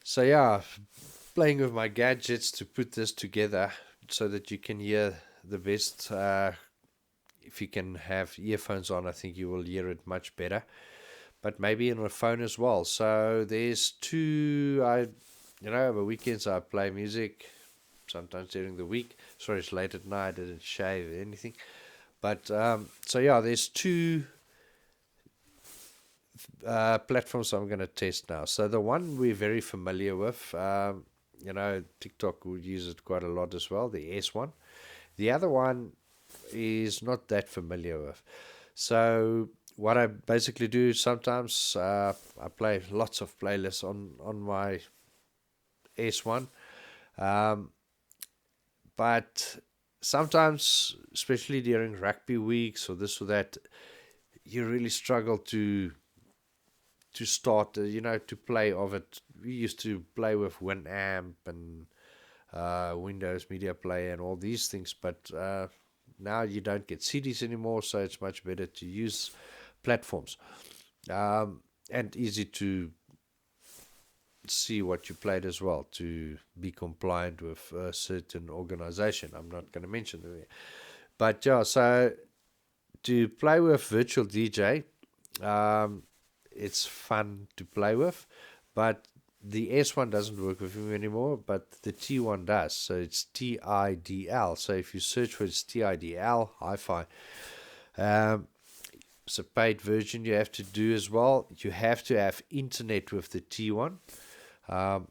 So yeah, playing with my gadgets to put this together so that you can hear the best. If you can have earphones on, I think you will hear it much better. But maybe on a phone as well. So there's two. Over weekends I play music. Sometimes during the week. Sorry, it's late at night. I didn't shave or anything. But so yeah, there's two platforms I'm going to test now. So the one we're very familiar with, TikTok would use it quite a lot as well, the S one. The other one is not that familiar with. So what I basically do sometimes, I play lots of playlists on my S1, um, but sometimes, especially during rugby weeks or this or that, you really struggle to start, to play of it. We used to play with Winamp and Windows Media Player and all these things, but now you don't get CDs anymore, so it's much better to use platforms, and easy to see what you played as well to be compliant with a certain organization. I'm not going to mention it, but yeah. So to play with virtual DJ, um, it's fun to play with, but the S1 doesn't work with him anymore, but the T1 does. So it's TIDL. So if you search for it's TIDL hi-fi. Um, it's a paid version you have to do as well. You have to have internet with the T1. Um,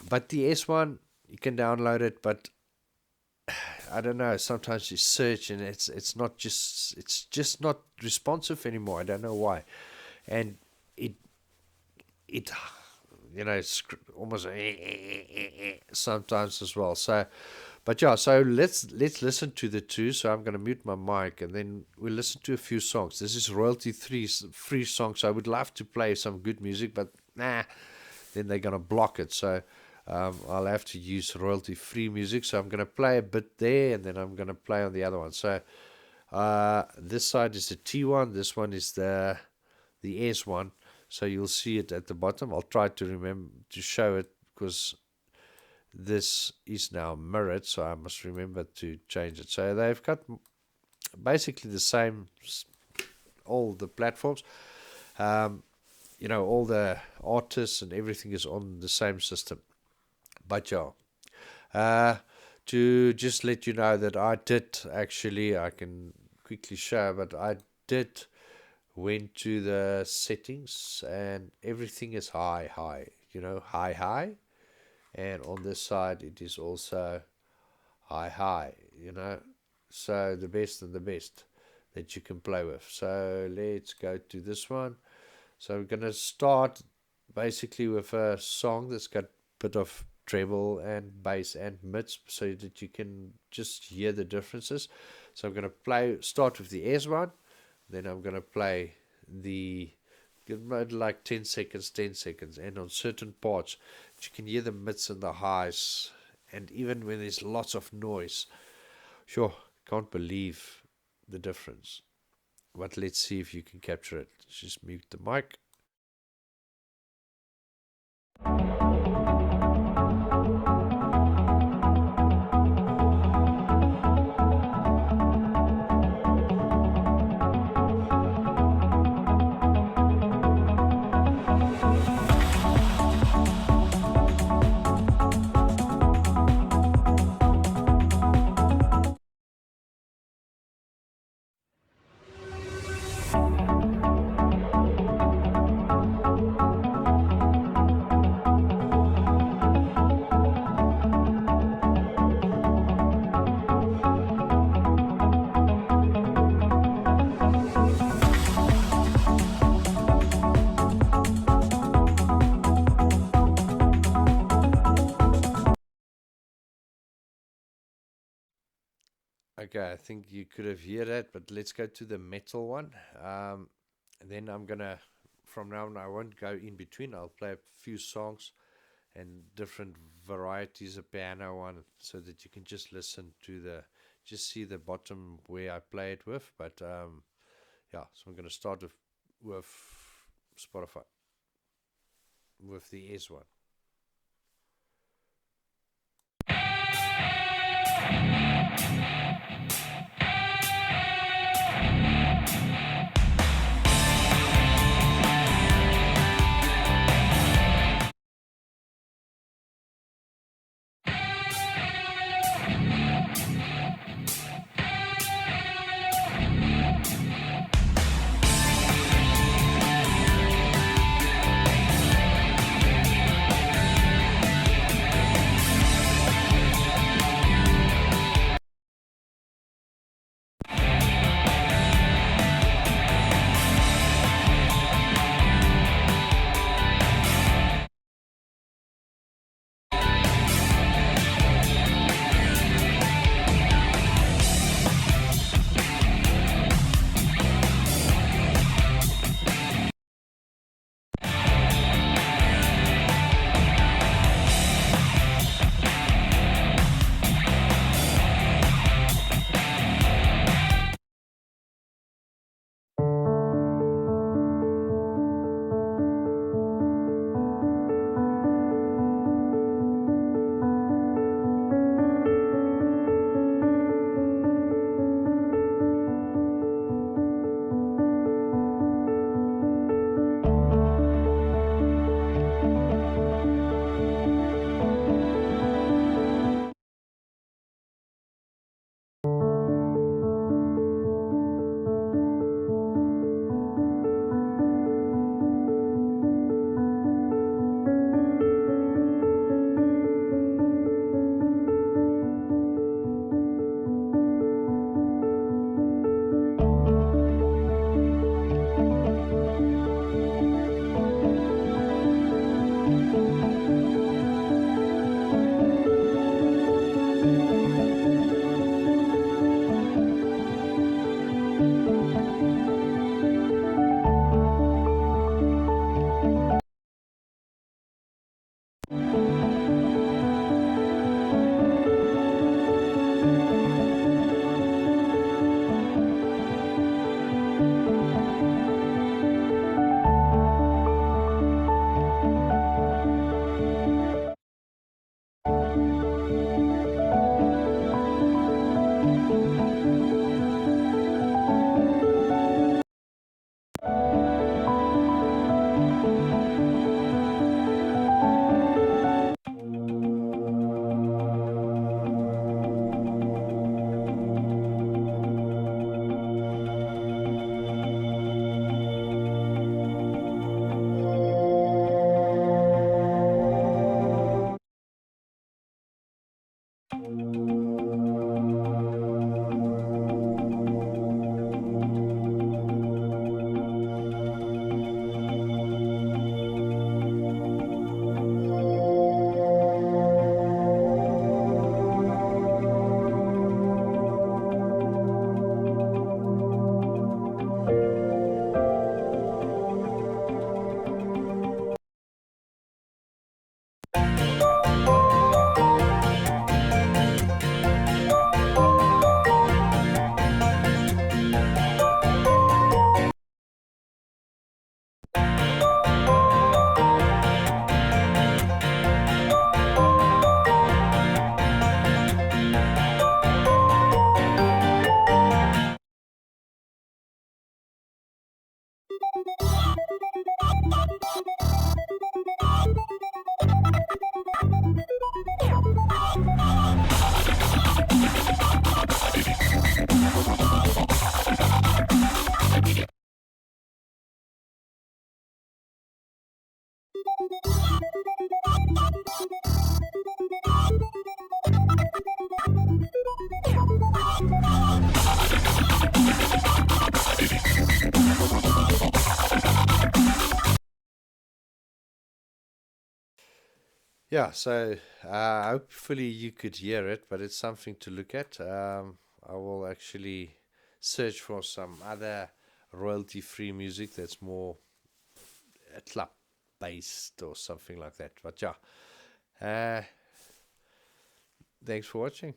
but the S1, you can download it, but I don't know. Sometimes you search and it's just not responsive anymore. I don't know why, and it it it's almost sometimes as well. So, but yeah. So let's listen to the two. So I'm going to mute my mic and then we'll listen to a few songs. This is royalty free songs. So I would love to play some good music, but nah, then they're going to block it. So I'll have to use royalty free music. So I'm going to play a bit there and then I'm going to play on the other one. So this side is the T1, this one is the S1. So you'll see it at the bottom. I'll try to remember to show it because this is now mirrored, so I must remember to change it. So they've got basically the same, all the platforms. Um, all the artists and everything is on the same system. But yeah, uh, to just let you know that I did actually, I can quickly show, but I did went to the settings and everything is high, high, and on this side it is also high, so the best of the best that you can play with. So let's go to this one. So we're gonna start basically with a song that's got a bit of treble and bass and mids so that you can just hear the differences. So I'm gonna start with the S1, then I'm gonna play the like 10 seconds, 10 seconds, and on certain parts you can hear the mids and the highs, and even when there's lots of noise, sure, can't believe the difference. But let's see if you can capture it. Just mute the mic. Okay, I think you could have heard that, but let's go to the metal one. Then I'm gonna, from now on, I won't go in between. I'll play a few songs and different varieties of piano one, so that you can just listen to just see the bottom where I play it with. But yeah, so I'm gonna start with Spotify with the S one. Yeah, so hopefully you could hear it, but it's something to look at. I will actually search for some other royalty free music that's more club based or something like that. But yeah, uh, thanks for watching.